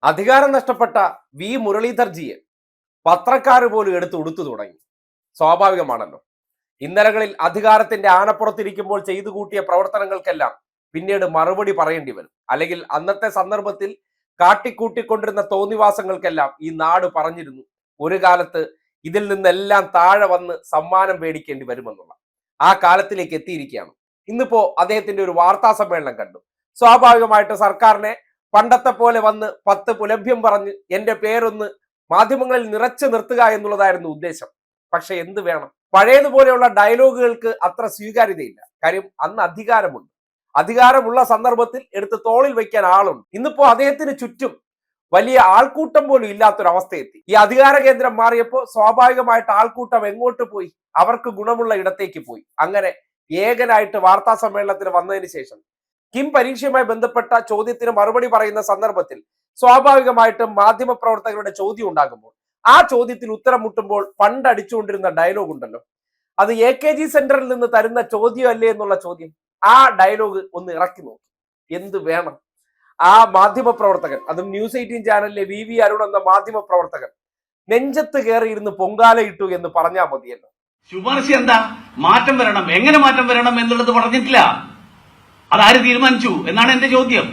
അധികാരം നഷ്ടപ്പെട്ട വി മുരളീധർജിയെ പത്രക്കാർ പോലും എടുത്ത് ഉടുത്തു തുടങ്ങി. സ്വാഭാവികമാണല്ലോ. ഇന്നലകളിൽ അധികാരത്തിന്റെ ആനപ്പുറത്തിരിക്കുമ്പോൾ ചെയ്തു കൂട്ടിയ പ്രവർത്തനങ്ങൾക്കെല്ലാം പിന്നീട് മറുപടി പറയേണ്ടി വരും. അല്ലെങ്കിൽ അന്നത്തെ സന്ദർഭത്തിൽ കാട്ടിക്കൂട്ടിക്കൊണ്ടിരുന്ന തോന്നിവാസങ്ങൾക്കെല്ലാം ഈ നാട് പറഞ്ഞിരുന്നു ഒരു കാലത്ത് ഇതിൽ നിന്നെല്ലാം താഴെ വന്ന് സമ്മാനം മേടിക്കേണ്ടി വരുമെന്നുള്ള ആ കാലത്തിലേക്ക് എത്തിയിരിക്കുകയാണ്. ഇന്നിപ്പോ അദ്ദേഹത്തിന്റെ ഒരു വാർത്താ സമ്മേളനം കണ്ടു. സ്വാഭാവികമായിട്ട് സർക്കാരിനെ പണ്ടത്തെ പോലെ വന്ന് 10 പുലഭ്യം പറഞ്ഞ് എന്റെ പേരൊന്ന് മാധ്യമങ്ങളിൽ നിറച്ചു നിർത്തുക എന്നുള്ളതായിരുന്നു ഉദ്ദേശം. പക്ഷെ എന്ത് വേണം, പഴയതുപോലെയുള്ള ഡയലോഗുകൾക്ക് അത്ര സ്വീകാര്യതയില്ല. കാര്യം അന്ന് അധികാരമുള്ള സന്ദർഭത്തിൽ എടുത്ത് തോളിൽ വയ്ക്കാൻ ആളുണ്ട്. ഇന്നിപ്പോ അദ്ദേഹത്തിന് ചുറ്റും വലിയ ആൾക്കൂട്ടം പോലും ഇല്ലാത്തൊരവസ്ഥയെത്തി. ഈ അധികാര കേന്ദ്രം മാറിയപ്പോൾ സ്വാഭാവികമായിട്ട് ആൾക്കൂട്ടം എങ്ങോട്ട് പോയി? അവർക്ക് ഗുണമുള്ള ഇടത്തേക്ക് പോയി. അങ്ങനെ ഏകനായിട്ട് വാർത്താ സമ്മേളനത്തിന് വന്നതിന് ശേഷം കിം പരീക്ഷയുമായി ബന്ധപ്പെട്ട ചോദ്യത്തിന് മറുപടി പറയുന്ന സന്ദർഭത്തിൽ സ്വാഭാവികമായിട്ടും മാധ്യമ പ്രവർത്തകരുടെ ചോദ്യം ഉണ്ടാകുമ്പോൾ ആ ചോദ്യത്തിൽ ഉത്തരം മുട്ടുമ്പോൾ പണ്ട് അടിച്ചുകൊണ്ടിരുന്ന ഡയലോഗ് ഉണ്ടല്ലോ, അത് AKG സെന്ററിൽ നിന്ന് തരുന്ന ചോദ്യമല്ലേ എന്നുള്ള ചോദ്യം, ആ ഡയലോഗ് ഒന്ന് ഇറക്കി നോക്കി. എന്ത് വേണം? ആ മാധ്യമ പ്രവർത്തകൻ, അതും ന്യൂസ് 18 ചാനലിലെ VV അരുൺ എന്ന മാധ്യമ പ്രവർത്തകൻ നെഞ്ചത്ത് കയറിയിരുന്ന് പൊങ്കാലയിട്ടു എന്ന് പറഞ്ഞാൽ മതിയല്ലോ. ശുപാർശ എന്താ? മാറ്റം വരണം. എങ്ങനെ മാറ്റം വരണം എന്നുള്ളത് പറഞ്ഞിട്ടില്ല. അതാര് തീരുമാനിച്ചു എന്നാണ് എന്റെ ചോദ്യം.